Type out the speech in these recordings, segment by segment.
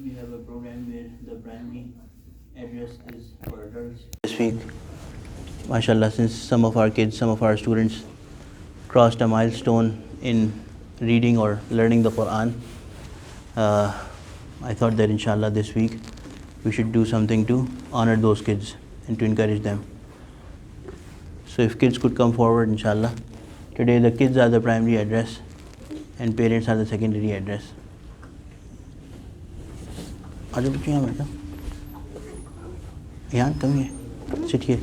week we have a program where the primary address is for adults. This week, mashallah, since some of our students crossed a milestone in reading or learning the Quran, I thought that inshallah this week we should do something to honor those kids and to encourage them. So if kids could come forward, inshallah. Today the kids are the primary address and parents are the secondary address. Yan, come here. Sit here.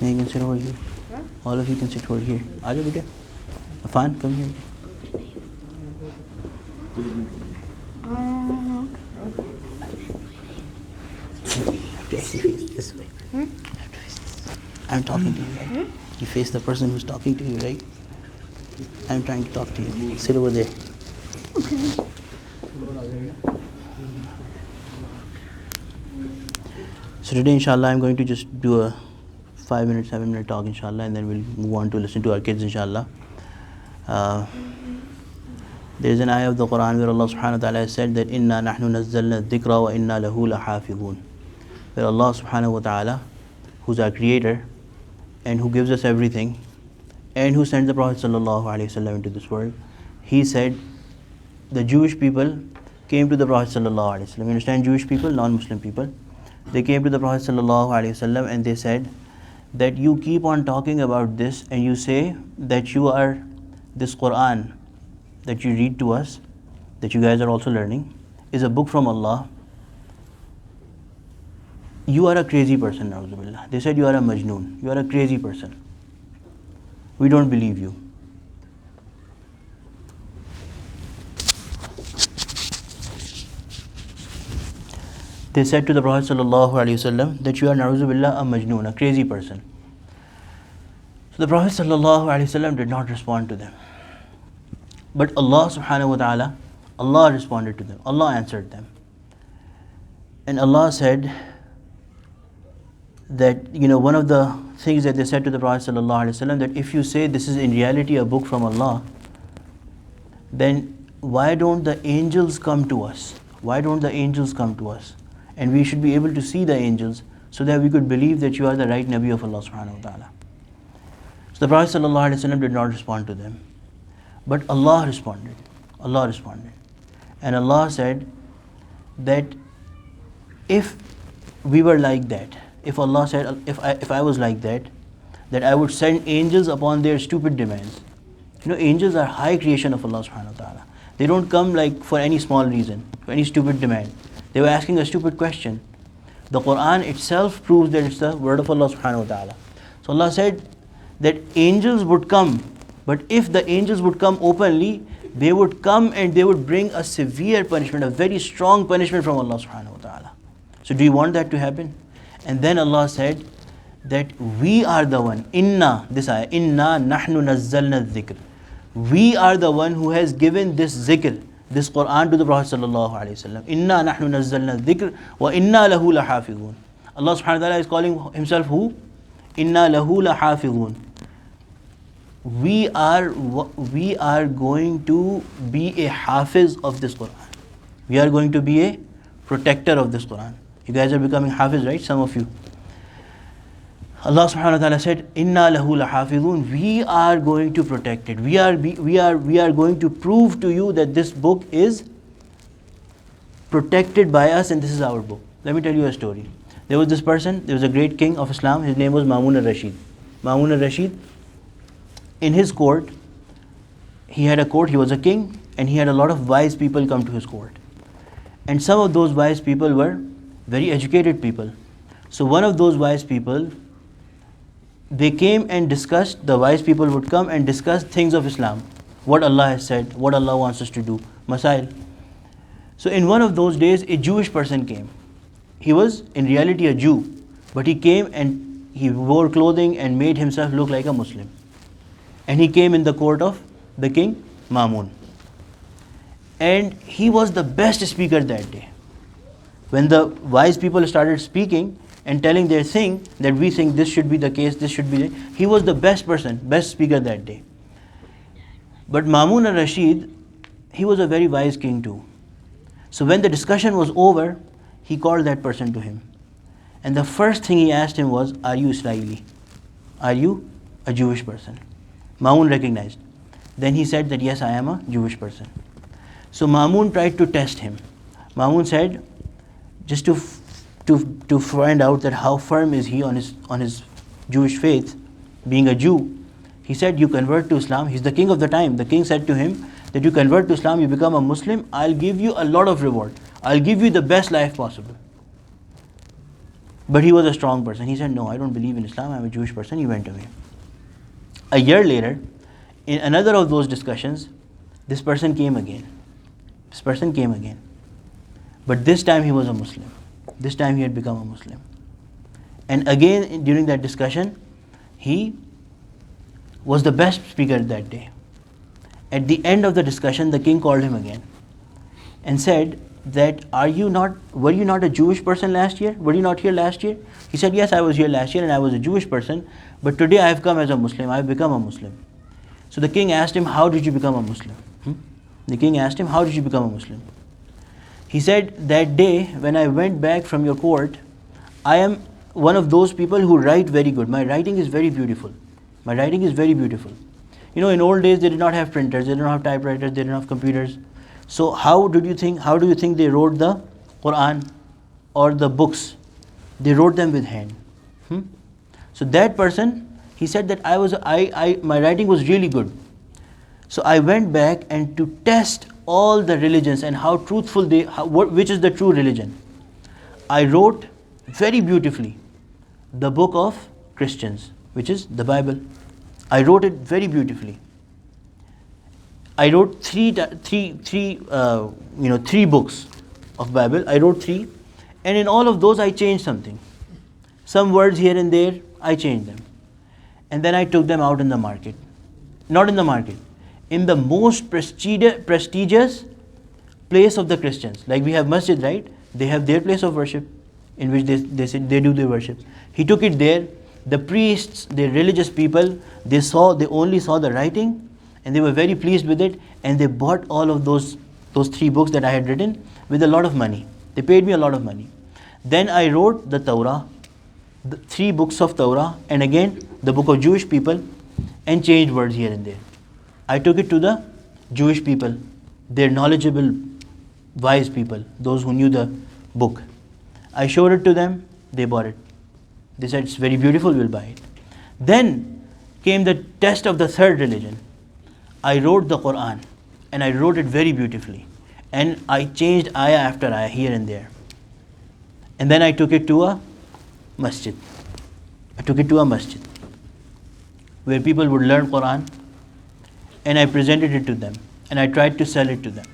You can sit over here. All of you can sit over here. Aaja beta. Afan, come here. This way. I'm talking to you, right? You face the person who's talking to you, right? I'm trying to talk to you. Sit over there. Okay. So today, inshallah, I'm going to just do a 5-minute, 7-minute talk, inshallah, and then we'll move on to listen to our kids, inshallah. There's an ayah of the Quran where Allah subhanahu wa ta'ala has said that inna nahnu nazzalna dhikra wa inna lahu lahafidhun. Where Allah subhanahu wa ta'ala, who's our creator and who gives us everything and who sent the Prophet sallallahu alaihi wasallam into this world, he said the Jewish people came to the Prophet sallallahu alaihi wasallam. You understand Jewish people, non-Muslim people? They came to the Prophet sallallahu alaihi wasallam and they said that you keep on talking about this and you say that you are this Quran that you read to us, that you guys are also learning, is a book from Allah. You are a crazy person, na'uzubillah. They said you are a majnoon, you are a crazy person. We don't believe you. They said to the Prophet sallallahu alaihi wasallam that you are, na'uzubillah, a majnoon, a crazy person. So the Prophet sallallahu alaihi wasallam did not respond to them. But Allah subhanahu wa ta'ala, Allah responded to them. Allah answered them. And Allah said that, one of the things that they said to the Prophet sallallahu alaihi wasallam, that if you say this is in reality a book from Allah, then why don't the angels come to us? Why don't the angels come to us? And we should be able to see the angels so that we could believe that you are the right Nabi of Allah subhanahu wa ta'ala. So the Prophet sallallahu alaihi wasallam did not respond to them. But Allah responded. Allah responded. And Allah said that if we were like that, if Allah said, if I was like that, that I would send angels upon their stupid demands. Angels are high creation of Allah subhanahu wa ta'ala. They don't come like for any small reason, for any stupid demand. They were asking a stupid question. The Quran itself proves that it's the word of Allah subhanahu wa ta'ala. So Allah said that angels would come, but if the angels would come openly, they would come and they would bring a severe punishment, a very strong punishment from Allah subhanahu wa ta'ala. So do you want that to happen? And then Allah said that we are the one, inna, this ayah, inna nahnu nazzalna dhikr. We are the one who has given this zikr, this Quran to the Prophet sallallahu alaihi wasallam. Inna nahnu nazzalna dhikr wa inna lahu lahafidhun. Allah subhanahu wa ta'ala is calling himself who? Inna lahu lahafidhun. We are going to be a Hafiz of this Quran. We are going to be a protector of this Quran. You guys are becoming Hafiz, right? Some of you. Allah subhanahu wa ta'ala said, Inna lahu lahafidhun. We are going to protect it. We are going to prove to you that this book is protected by us and this is our book. Let me tell you a story. There was this person, there was a great king of Islam. His name was Mamun al-Rashid. Mamun al-Rashid, in his court, he had a court, he was a king, and he had a lot of wise people come to his court. And some of those wise people were very educated people. So one of those wise people, they came and discussed, the wise people would come and discuss things of Islam, what Allah has said, what Allah wants us to do, masail. So in one of those days, a Jewish person came. He was in reality a Jew, but he came and he wore clothing and made himself look like a Muslim. And he came in the court of the king Mamun. And he was the best speaker that day. When the wise people started speaking and telling their thing, that we think this should be the case, this should be he was the best person, best speaker that day. But Mamun al-Rashid, he was a very wise king too. So when the discussion was over, he called that person to him. And the first thing he asked him was, are you Israeli? Are you a Jewish person? Ma'mun recognized. Then he said that yes, I am a Jewish person. So Ma'mun tried to test him. Ma'mun said, just to find out that how firm is he on his Jewish faith, being a Jew, he said, you convert to Islam. He's the king of the time. The king said to him that you convert to Islam, you become a Muslim, I'll give you a lot of reward. I'll give you the best life possible. But he was a strong person. He said, no, I don't believe in Islam, I'm a Jewish person. He went away. A year later, in another of those discussions, this person came again. But this time he was a Muslim. This time he had become a Muslim. And again, during that discussion, he was the best speaker that day. At the end of the discussion, the king called him again and said that, were you not a Jewish person last year? Were you not here last year? He said, yes, I was here last year and I was a Jewish person, but today I have come as a Muslim. I have become a Muslim. So the king asked him, how did you become a Muslim? The king asked him, how did you become a Muslim? He said, that day when I went back from your court, I am one of those people who write very good. My writing is very beautiful. You know, in old days they did not have printers, they did not have typewriters, they did not have computers. So how do you think they wrote the Quran or the books? They wrote them with hand. So that person, he said that my writing was really good. So I went back and to test all the religions and how truthful which is the true religion. I wrote very beautifully the book of Christians, which is the Bible. I wrote it very beautifully. I wrote three books of Bible. I wrote 3, and in all of those I changed something. Some words here and there, I changed them. And then I took them out in the market. Not in the market. In the most prestigious place of the Christians. Like we have masjid, right? They have their place of worship in which they do their worship. He took it there. The priests, the religious people, they only saw the writing and they were very pleased with it, and they bought all of those 3 books that I had written with a lot of money. They paid me a lot of money. Then I wrote the Torah, the 3 books of Torah, and again the book of Jewish people, and changed words here and there. I took it to the Jewish people, their knowledgeable, wise people, those who knew the book. I showed it to them, they bought it. They said, it's very beautiful, we'll buy it. Then came the test of the third religion. I wrote the Quran, and I wrote it very beautifully. And I changed ayah after ayah here and there. And then I took it to a masjid. Where people would learn Quran, and I presented it to them, and I tried to sell it to them.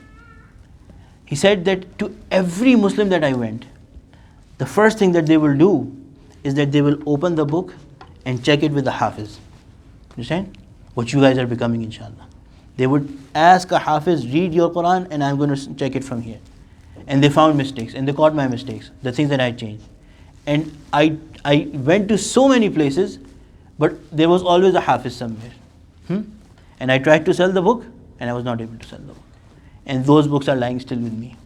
He said that to every Muslim that I went, the first thing that they will do is that they will open the book and check it with the Hafiz. Understand? What you guys are becoming, inshallah. They would ask a Hafiz, read your Quran and I'm going to check it from here. And they found mistakes, and they caught my mistakes, the things that I changed. And I went to so many places, but there was always a Hafiz somewhere. And I tried to sell the book and I was not able to sell the book. And those books are lying still with me.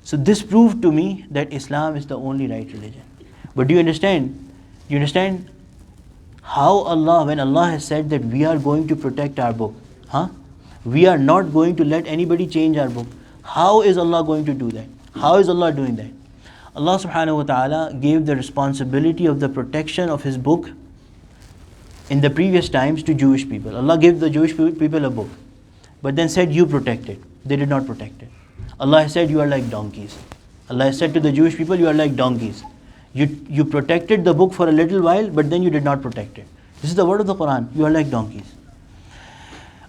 So this proved to me that Islam is the only right religion. But do you understand? How Allah, when Allah has said that we are going to protect our book, we are not going to let anybody change our book. How is Allah going to do that? How is Allah doing that? Allah subhanahu wa ta'ala gave the responsibility of the protection of His book in the previous times to Jewish people. Allah gave the Jewish people a book, but then said, you protect it. They did not protect it. Allah said, you are like donkeys. Allah said to the Jewish people, you are like donkeys. You protected the book for a little while, but then you did not protect it. This is the word of the Quran. You are like donkeys.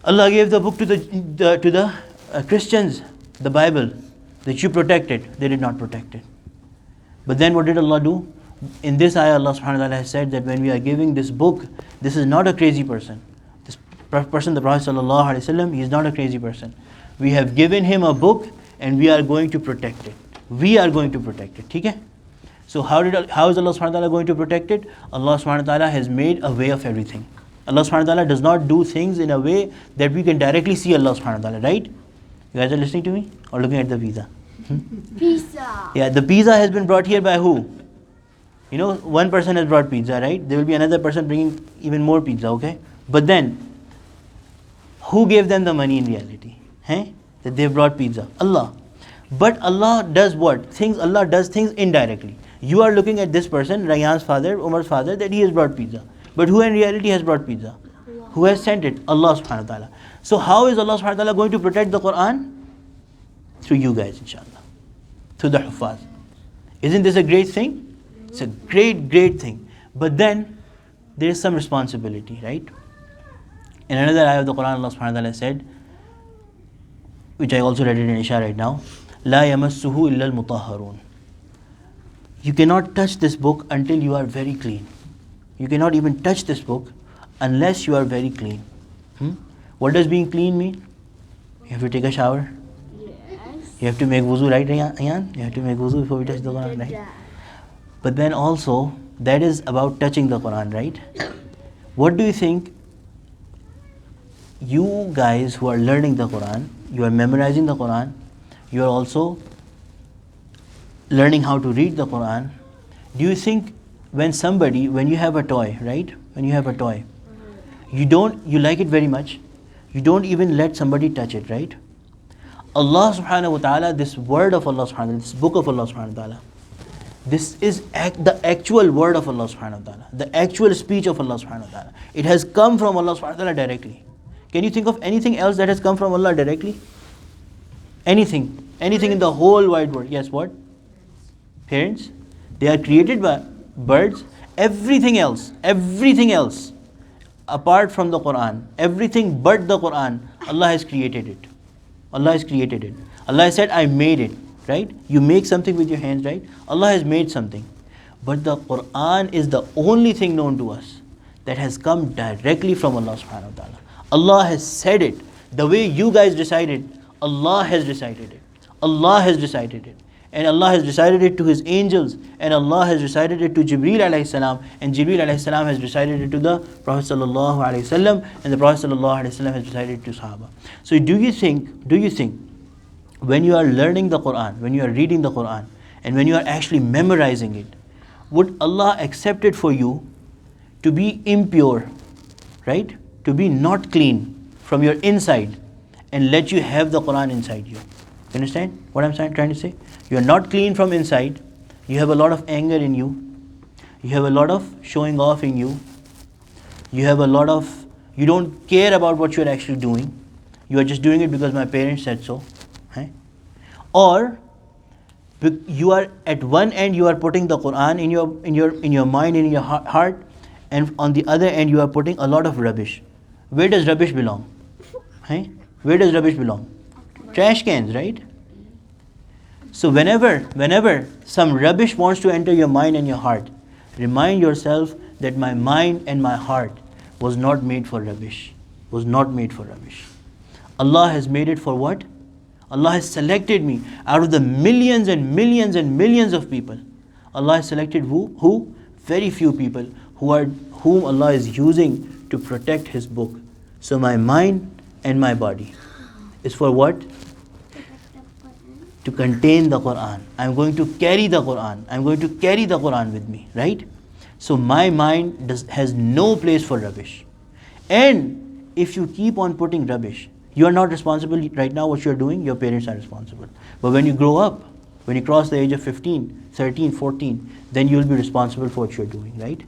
Allah gave the book to the Christians, the Bible, that you protect it. They did not protect it. But then what did Allah do? In this ayah, Allah subhanahu wa ta'ala has said that when we are giving this book, this is not a crazy person. This person, the Prophet sallallahu alaihi wasallam, he is not a crazy person. We have given him a book and we are going to protect it. We are going to protect it. Okay? So how is Allah subhanahu wa ta'ala going to protect it? Allah subhanahu wa ta'ala has made a way of everything. Allah subhanahu wa ta'ala does not do things in a way that we can directly see Allah subhanahu wa ta'ala, right? You guys are listening to me or looking at the pizza? Pizza. Yeah, the pizza has been brought here by who? You know, one person has brought pizza, right? There will be another person bringing even more pizza, okay? But then, who gave them the money in reality? That they brought pizza? Allah. But Allah does what? Allah does things indirectly. You are looking at this person, Rayyan's father, Umar's father, that he has brought pizza. But who in reality has brought pizza? Allah. Who has sent it? Allah subhanahu wa ta'ala. So how is Allah subhanahu wa ta'ala going to protect the Quran? Through you guys, inshallah. Through the Hifz. Isn't this a great thing? It's a great, great thing. But then, there is some responsibility, right? In another ayah of the Quran, Allah subhanahu wa ta'ala said, which I also read it in Isha right now, La yamassuhu illa al-mutahharun. You cannot touch this book until you are very clean. You cannot even touch this book unless you are very clean. What does being clean mean? You have to take a shower. Yes. You have to make wuzu, right, Ayan? You have to make wuzu before we touch the Quran, right? But then also, that is about touching the Quran, right? What do you think? You guys who are learning the Quran, you are memorizing the Quran, you are also learning how to read the Quran. Do you think when you have a toy, right? When you have a toy, you like it very much, you don't even let somebody touch it, right? Allah subhanahu wa ta'ala, this word of Allah subhanahu wa ta'ala, this book of Allah subhanahu wa ta'ala, this is the actual word of Allah subhanahu wa ta'ala, the actual speech of Allah subhanahu wa ta'ala. It has come from Allah subhanahu wa ta'ala directly. Can you think of anything else that has come from Allah directly? Anything in the whole wide world. Yes, what? Parents. They are created by birds. Everything else, apart from the Quran, everything but the Quran, Allah has created it. Allah has created it. Allah has said, I made it, right? You make something with your hands, right? Allah has made something. But the Quran is the only thing known to us that has come directly from Allah subhanahu wa ta'ala. Allah has said it. The way you guys decided, Allah has decided it. Allah has decided it. And Allah has decided it to His angels. And Allah has decided it to Jibreel alayhi salam. And Jibreel alayhi salam has decided it to the Prophet sallallahu alayhi wasallam. And the Prophet sallallahu alayhi wasallam has decided it to Sahaba. So do you think, when you are learning the Quran, when you are reading the Quran, and when you are actually memorizing it, would Allah accept it for you to be impure, right? To be not clean from your inside and let you have the Quran inside you? You understand what I'm trying to say? You are not clean from inside. You have a lot of anger in you. You have a lot of showing off in you. You don't care about what you are actually doing. You are just doing it because my parents said so. Or you are at one end, you are putting the Quran in your mind, in your heart, and on the other end you are putting a lot of rubbish. Where does rubbish belong? Where does rubbish belong? Trash cans, right? So whenever some rubbish wants to enter your mind and your heart, remind yourself that my mind and my heart was not made for rubbish. Allah has made it for what? Allah has selected me out of the millions and millions and millions of people. Allah has selected who? Very few people whom Allah is using to protect His book. So my mind and my body is for what? To contain the Quran. I'm going to carry the Quran. I'm going to carry the Quran with me, right? So my mind has no place for rubbish. And if you keep on putting rubbish, you are not responsible right now what you are doing, your parents are responsible. But when you grow up, when you cross the age of 15, 13, 14, then you will be responsible for what you are doing, right?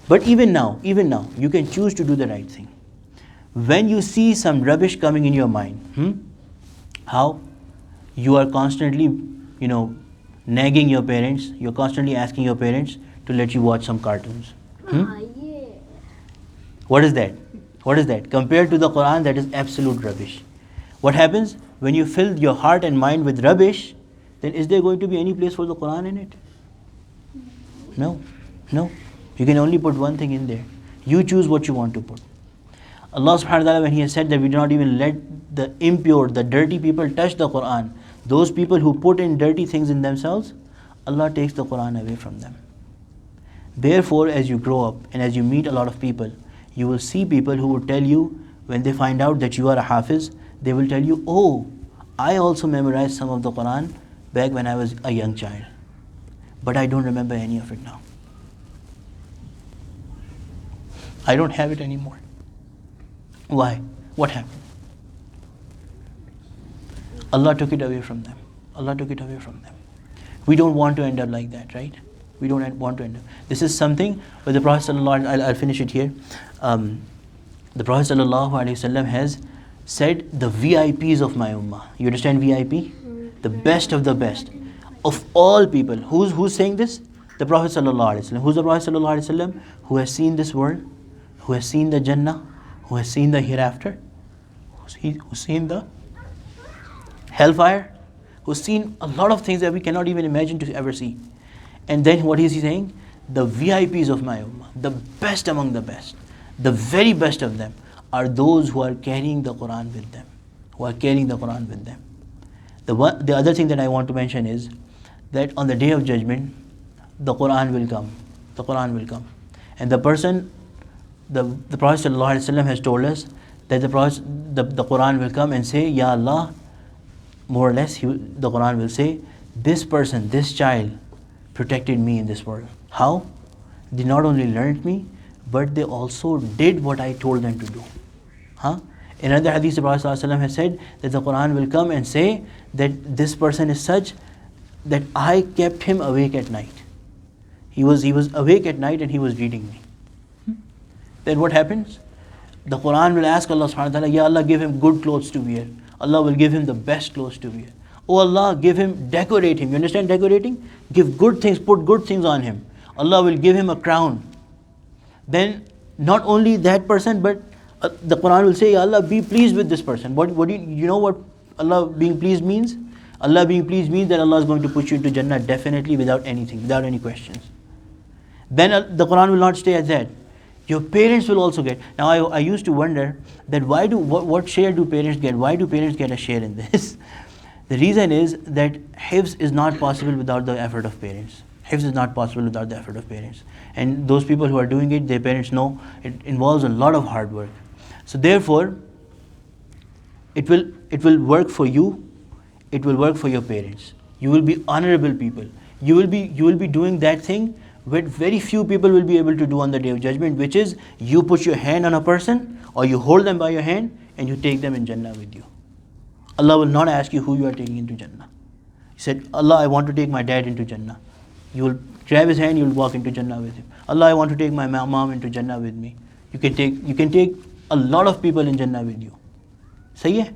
But even now, you can choose to do the right thing. When you see some rubbish coming in your mind, how? You are constantly, nagging your parents. You're constantly asking your parents to let you watch some cartoons. Yeah. What is that? Compared to the Quran, that is absolute rubbish. What happens? When you fill your heart and mind with rubbish, then is there going to be any place for the Quran in it? No. You can only put one thing in there. You choose what you want to put. Allah subhanahu wa ta'ala, when He has said that we do not even let the impure, the dirty people touch the Quran, those people who put in dirty things in themselves, Allah takes the Quran away from them. Therefore, as you grow up and as you meet a lot of people, you will see people who will tell you, when they find out that you are a Hafiz, they will tell you, oh, I also memorized some of the Quran back when I was a young child, but I don't remember any of it now. I don't have it anymore. Why? What happened? Allah took it away from them. Allah took it away from them. We don't want to end up like that, right? We don't want to end up. This is something where the Prophet ﷺ, I'll finish it here. The Prophet ﷺ has said the VIPs of my ummah. You understand VIP? The best of the best of all people. Who's saying this? The Prophet ﷺ. Who's the Prophet ﷺ? Who has seen this world, who has seen the Jannah, who has seen the hereafter, who's seen the hellfire, who's seen a lot of things that we cannot even imagine to ever see. And then what is he saying? The VIPs of my ummah, the best among the best, the very best of them are those who are carrying the Quran with them. Who are carrying the Quran with them. The other thing that I want to mention is that on the Day of Judgment, the Quran will come. The Quran will come. And the person, the Prophet ﷺ has told us that the Quran will come and say, Ya Allah, more or less, the Quran will say, this person, this child, protected me in this world. How? They not only learned me, but they also did what I told them to do. In another hadith, the Prophet ﷺ has said that the Quran will come and say that this person is such that I kept him awake at night. He was awake at night and he was reading me. Then what happens? The Quran will ask Allah subhanahu wa ta'ala, Ya Allah, give him good clothes to wear. Allah will give him the best clothes to wear. Oh Allah, give him, decorate him. You understand decorating? Give good things, put good things on him. Allah will give him a crown. Then not only that person, but the Quran will say, Ya Allah, be pleased with this person. What do you know what Allah being pleased means? Allah being pleased means that Allah is going to put you into Jannah definitely without anything, without any questions. Then the Quran will not stay at that. Your parents will also get. Now I used to wonder that what share do parents get? Why do parents get a share in this? The reason is that Hifz is not possible without the effort of parents. Hifz is not possible without the effort of parents. And those people who are doing it, their parents know it involves a lot of hard work. So therefore, it will work for you, it will work for your parents. You will be honorable people. You will be doing that thing which very few people will be able to do on the Day of Judgment, which is you put your hand on a person or you hold them by your hand and you take them in Jannah with you. Allah will not ask you who you are taking into Jannah. He said, Allah, I want to take my dad into Jannah. You will grab his hand, you will walk into Jannah with him. Allah, I want to take my mom into Jannah with me. You can take a lot of people in Jannah with you. Say yeah.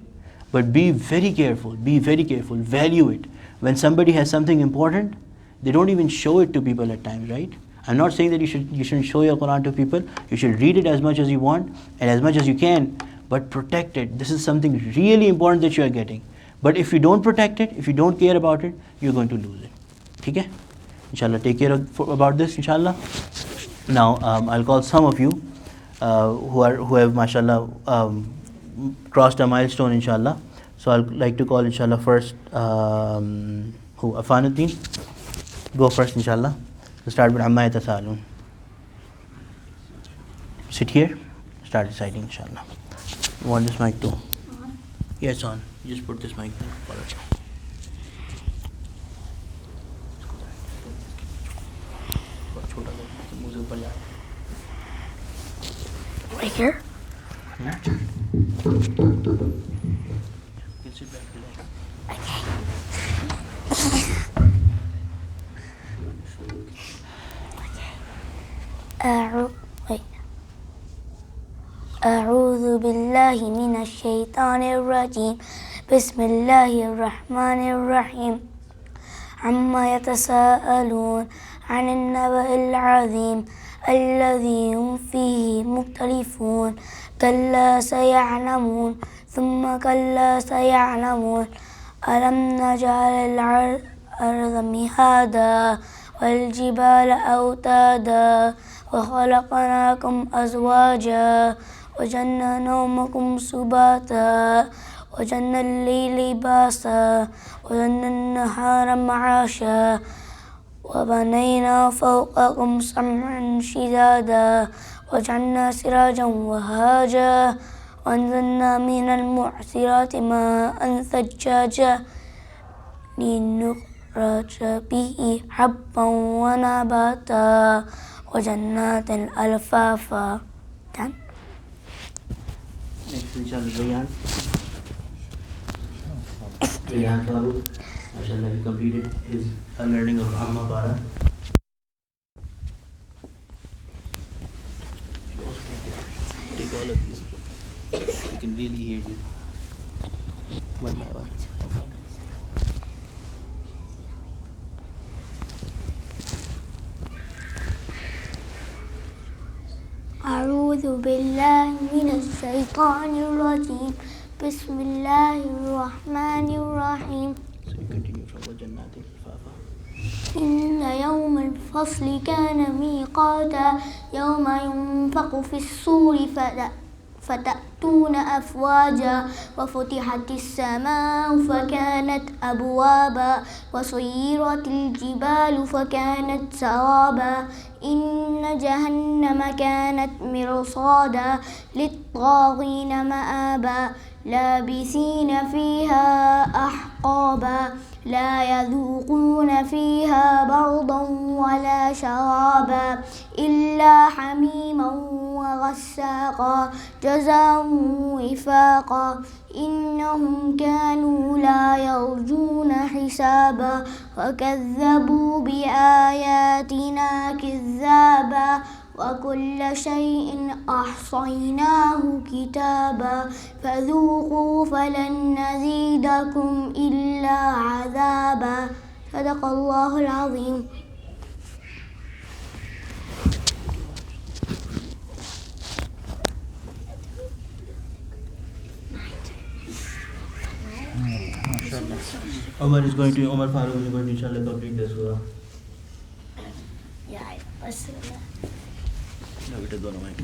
But be very careful, value it. When somebody has something important, they don't even show it to people at times, right? I'm not saying that you shouldn't show your Quran to people. You should read it as much as you want and as much as you can, but protect it. This is something really important that you are getting. But if you don't protect it, if you don't care about it, you're going to lose it. Okay? Inshallah, take care about this, inshallah. Now, I'll call some of you who have, mashallah, crossed a milestone, inshallah. So I'll like to call, inshallah, first, Afanuddin. Go first, inshallah. We'll start with Amma Yatasaalun. Sit here. Start reciting, inshallah. You want this mic too? Yes, on. You just put this mic there. Right here? Yeah. You can sit back relax. أعوذ بالله من الشيطان الرجيم بسم الله الرحمن الرحيم عما يتساءلون عن النبأ العظيم الذي هم فيه مختلفون كلا سيعلمون ثم كلا سيعلمون ألم نجعل الأرض مهادا والجبال أوتادا وخلقناكم أزواجا وجعلنا نومكم سباتا وجعلنا الليل لباسا وجعلنا النهار معاشا وبنينا فوقكم سبعا شدادا وجعلنا سراجا وهاجا وأنزلنا من المعصرات ماء ثجاجا لنخرج به حبا ونباتا وجنات ألفافا. Done. Next, inshallah, Bayan. Bayan Farooq. Mashallah, he completed his learning of Amma Bara. Take all of these. You can really hear you. One by one. أعوذ بالله من الشيطان الرجيم. بسم الله الرحمن الرحيم. So you continue from وَجَنَّاتٍ أَلْفَافًا. إن يوم الفصل كان ميقاتا يوم ينفخ في الصور فتأتون أفواجا وفتحت السماء فكانت أبوابا وسيرت الجبال فكانت سرابا إن جهنم كانت مرصادا للطاغين مآبا لابثين فيها أحقابا لا يذوقون فيها بردا ولا شرابا إلا حميما وغساقا جزاء وفاقا إنهم كانوا لا يرجون حسابا وكذبوا بآياتنا كذابا وكل شيء أحصيناه كتابا فذوقوا فلن نزيدكم إلا عذابا. صدق الله العظيم. Omar Farooq is going to inshallah complete the surah. Yeah, No, it is dono mic.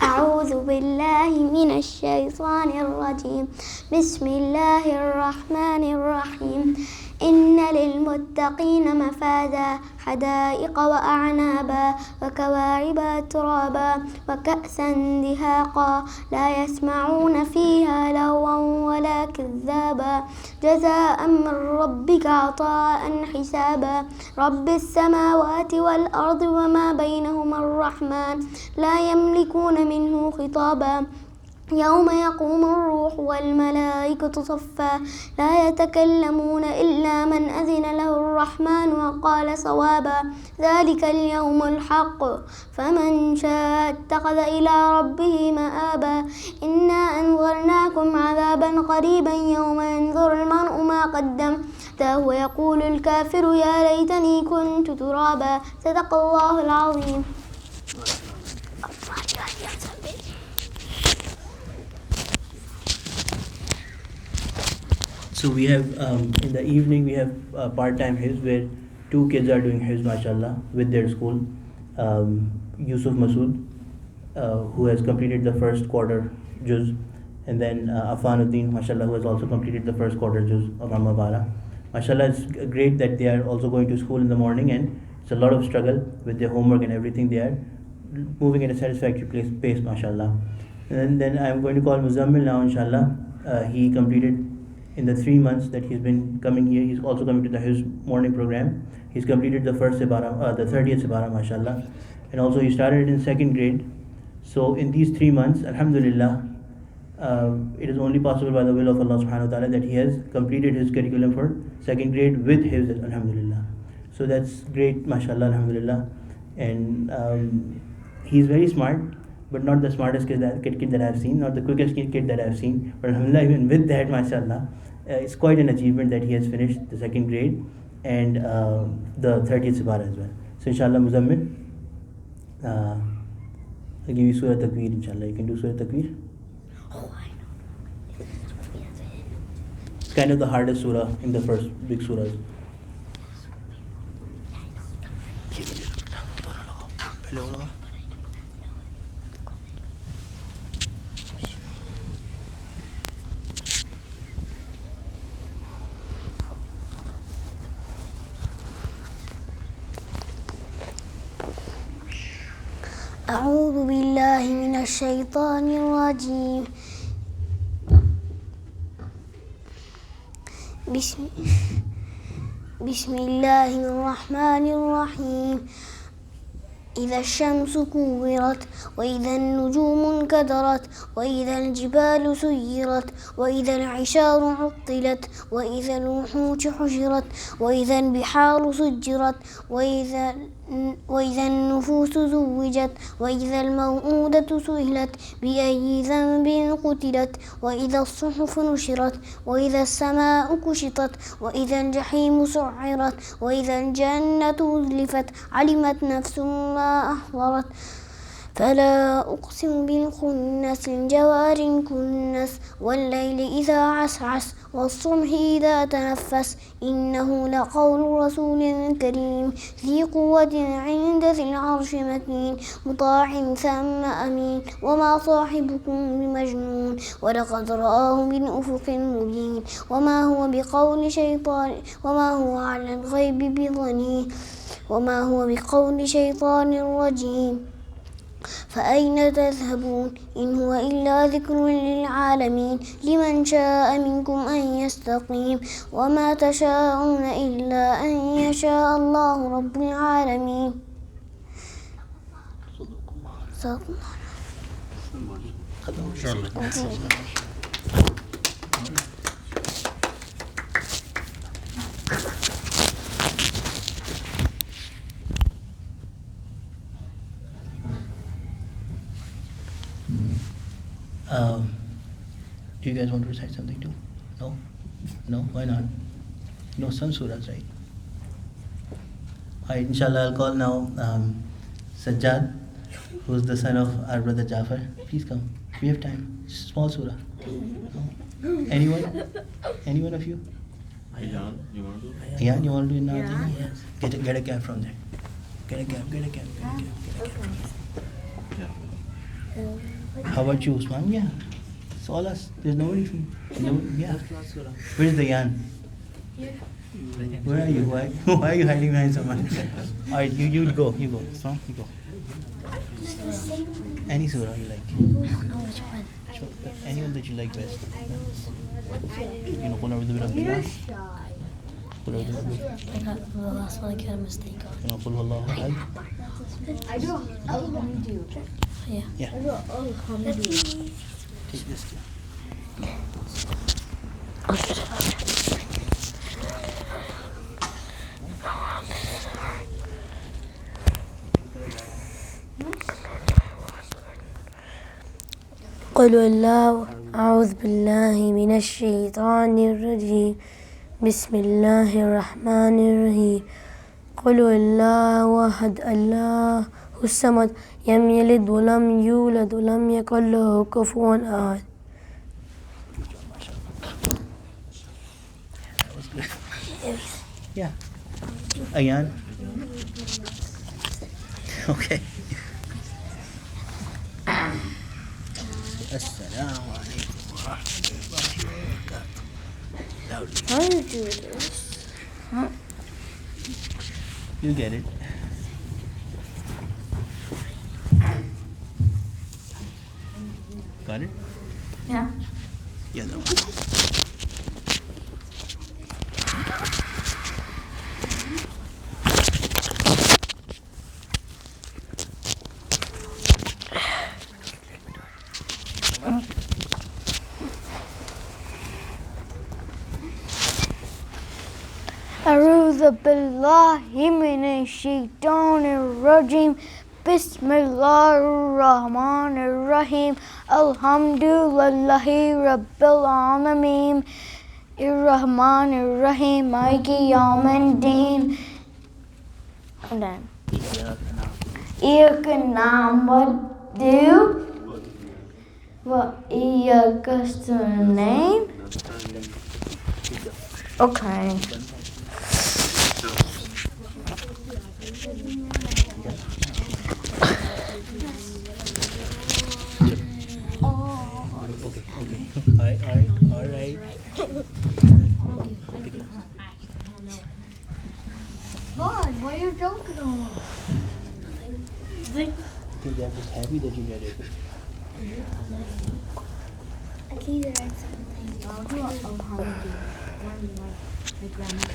أعوذ بالله من الشيطان الرجيم. بسم الله الرحمن الرحيم. إن للمتقين مفازا حدائق وأعنابا وكواعب ترابا وكأسا دهاقا لا يسمعون فيها لغوا ولا كذابا جزاء من ربك عطاء حسابا رب السماوات والأرض وما بينهما الرحمن لا يملكون منه خطابا يوم يقوم الروح والملائكة صفا لا يتكلمون إلا من أذن له الرحمن وقال صوابا ذلك اليوم الحق فمن شاء اتخذ إلى ربه مآبا إنا أنذرناكم عذابا قريبا يوم ينظر المرء ما قدم ويقول الكافر يا ليتني كنت ترابا. صدق الله العظيم. So we have in the evening we have part-time Hifz where 2 kids are doing Hifz mashallah with their school. Yusuf Masood who has completed the first quarter juz, and then Afanuddin mashallah who has also completed the first quarter juz of Amma Bara. Mashallah, it's great that they are also going to school in the morning, and it's a lot of struggle with their homework and everything. They are moving at a satisfactory pace mashallah. And then I'm going to call Muzammil now inshallah. He completed in the 3 months that he's been coming here, he's also coming to his morning program. He's completed the first Ibara, the 30th Ibara, mashallah. And also he started in 2nd grade. So in these 3 months, alhamdulillah, it is only possible by the will of Allah subhanahu wa ta'ala that he has completed his curriculum for 2nd grade with his, alhamdulillah. So that's great, mashallah, alhamdulillah. And he's very smart, but not the smartest kid that I've seen, not the quickest kid that I've seen. But alhamdulillah, even with that, mashallah, it's quite an achievement that he has finished the 2nd grade and the 30th Sibara as well. So inshallah, Muzammil, I'll give you Surah Takbir, inshallah. You can do Surah Takbir. Oh, I know. It's kind of the hardest surah in the first big surahs. أعوذ بالله من الشيطان الرجيم بسم الله الرحمن الرحيم إذا الشمس كورت وإذا النجوم انكدرت وإذا الجبال سيرت وإذا العشار عطلت وإذا الوحوش حشرت وإذا البحار سجرت وإذا النفوس زوجت وإذا الموءودة سئلت بأي ذنب قتلت وإذا الصحف نشرت وإذا السماء كشطت وإذا الجحيم سعرت وإذا الجنة أزلفت علمت نفس ما أحضرت فلا أقسم بالخنس الجوار الكنس والليل إذا عسعس والصبح إذا تنفس إنه لقول رسول كريم ذي قوة عند ذي العرش مكين مطاع ثم أمين وما صاحبكم بمجنون ولقد رآه بالأفق المبين وما هو بقول شيطان وما هو على الغيب بضنين وما هو بقول شيطان رجيم فأين تذهبون إن هو إلا ذكر للعالمين لمن شاء منكم أن يستقيم وما تشاءون إلا أن يشاء الله رب العالمين صدق Do you guys want to recite something too? No? No? Why not? No, some surahs, right? Alright, inshallah, I'll call now Sajjad, who's the son of our brother Jafar. Please come. We have time. Small surah. No? Anyone? Anyone of you? Ayan, you want to? Ayan, you want to do it now? Yes. Get a cap from there. Get a cap. How about you, Usman? Yeah. It's all us. There's nobody from. No, yeah. Where's the Yan? Where are you? Why are you hiding behind someone? Alright, you go. You go. Usman, you go. Any surah you like. Anyone that you like best. You know, Qul a'udhu bi rabbil nas. Qul a'udhu bi rabbil. I got the last one I got a mistake on. You know, Qul huwallahu ahad. I do Alhamdu. Yeah. Yeah. I do Alhamdu. Take this too. قل الله أعوذ بالله من الشيطان الرجيم بسم الله الرحمن الرحيم قل الله أحد الله الصمد لم يلد ولم يولد ولم يكن له كفوا أحد. Yeah. Ayan. Okay. Assalamu alaikum wa rahmatullahi wa barakatuh. How do you do this? You get it. Got it? Yeah. Yeah, that one. أعوذ بالله من الشيطان الرجيم بسم الله الرحمن الرحيم الحمد لله رب العالمين الرحمن الرحيم مالك يوم الدين. I'm done. إياك نعبد وإياك نستعين. Okay. All right. Vaughn, why are you joking on? think they're just happy that you read it. At least I read something. I'll do Alhamdulillah. One the grammar.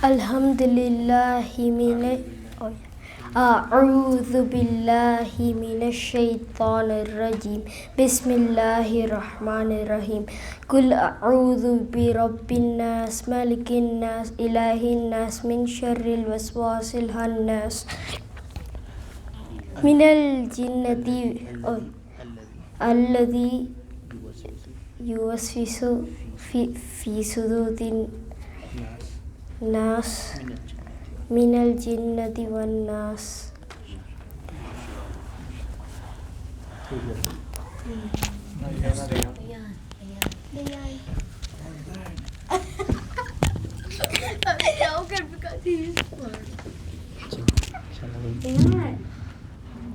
Alhamdulillahi A'udhu billahi minash shaitanir rajim. Bismillahir rahmanir rahim. Qul a'udhu bi rabbin nas, malikin nas, ilahin nas, min sharril waswasil hannas, minal jinnati alladhi yuwaswisu fi sudurin nas minal jinnati wan nas.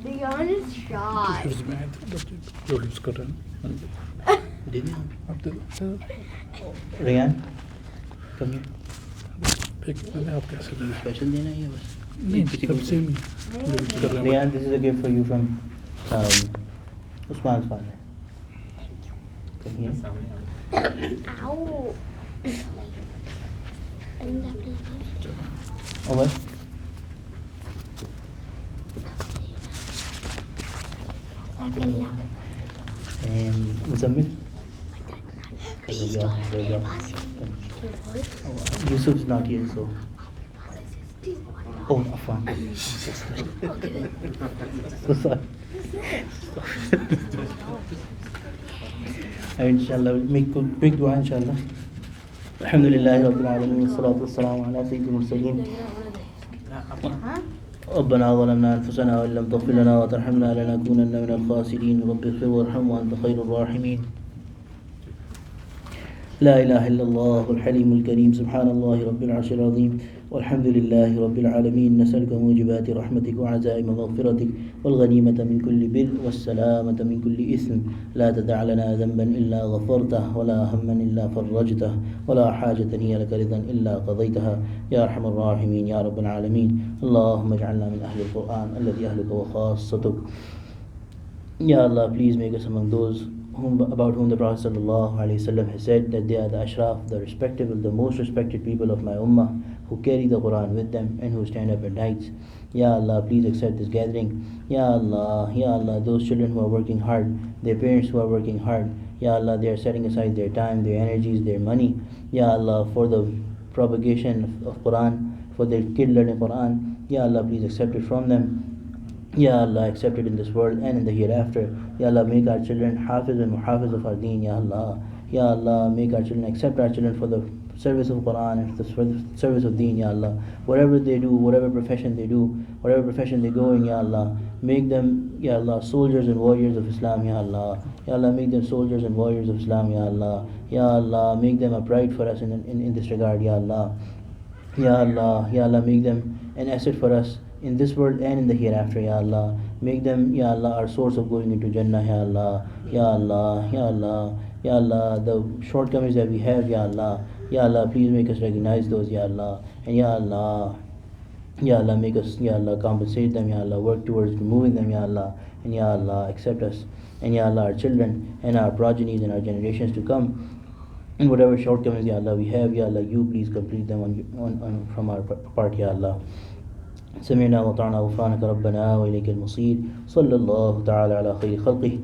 Dion is shy. Rayan, come here. आपके Special देना ही है बस. नहीं तब से नहीं Rayan, this is a gift for you from Usman's father. Come here. Ow. Over. And Muzammil. There you go. Yusuf's not here, so. Oh, Afan. So sorry. Inshallah, we'll make a big dua, inshallah. Alhamdulillahi Rabbil Alameen, wassalatu wassalamu ala sayyidil mursaleen. ربنا ظلمنا أنفسنا وإن لم تغفر لنا وترحمنا لنكونن من الخاسرين رب اغفر وارحم وأنت خير الراحمين لا إله إلا الله الحليم الكريم سبحان الله رب العرش العظيم والحمد لله رب العالمين نسألك موجبات رحمتك وعزائم مغفرتك والغنيمة من كل بر والسلامة من كل إثم لا تدع لنا ذنبا إلا غفرته ولا هما إلا فرجته ولا حاجة هي لك رضا إلا قضيتها يا أرحم الراحمين يا رب العالمين اللهم اجعلنا من أهل القرآن الذي أهلك وخاصتك. Ya Allah, please make us among those about whom the Prophet ﷺ has said that they are the ashraf, the respectable, the most respected people of my ummah, who carry the Quran with them and who stand up at nights. Ya Allah, please accept this gathering. Ya Allah, those children who are working hard, their parents who are working hard, Ya Allah, they are setting aside their time, their energies, their money, Ya Allah, for the propagation of Quran, for their kid learning Quran. Ya Allah, please accept it from them. Ya Allah, accept it in this world and in the hereafter. Ya Allah, make our children Hafiz and Muhafiz of our deen. Ya Allah, Ya Allah, make our children, accept our children for the service of Quran and for the service of deen. Ya Allah, whatever they do, whatever profession they do, whatever profession they go in, Ya Allah, make them, Ya Allah, soldiers and warriors of Islam. Ya Allah, Ya Allah, make them soldiers and warriors of Islam. Ya Allah, Ya Allah, make them a pride for us in this regard. Ya Allah, Ya Allah, Ya Allah, make them an asset for us in this world and in the hereafter. Ya Allah, make them, Ya Allah, our source of going into Jannah. Ya Allah, Ya Allah, Ya Allah, Ya Allah, the shortcomings that we have, Ya Allah, Ya Allah, please make us recognize those, Ya Allah, and Ya Allah, Ya Allah, make us, Ya Allah, compensate them, Ya Allah, work towards removing them, Ya Allah, and Ya Allah, accept us, and Ya Allah, our children and our progenies and our generations to come. And whatever shortcomings, Ya Allah, we have, Ya Allah, you please complete them on from our part, Ya Allah. سمعنا وطعنا غفرانك ربنا وإليك المصير صلى الله تعالى على خير خلقه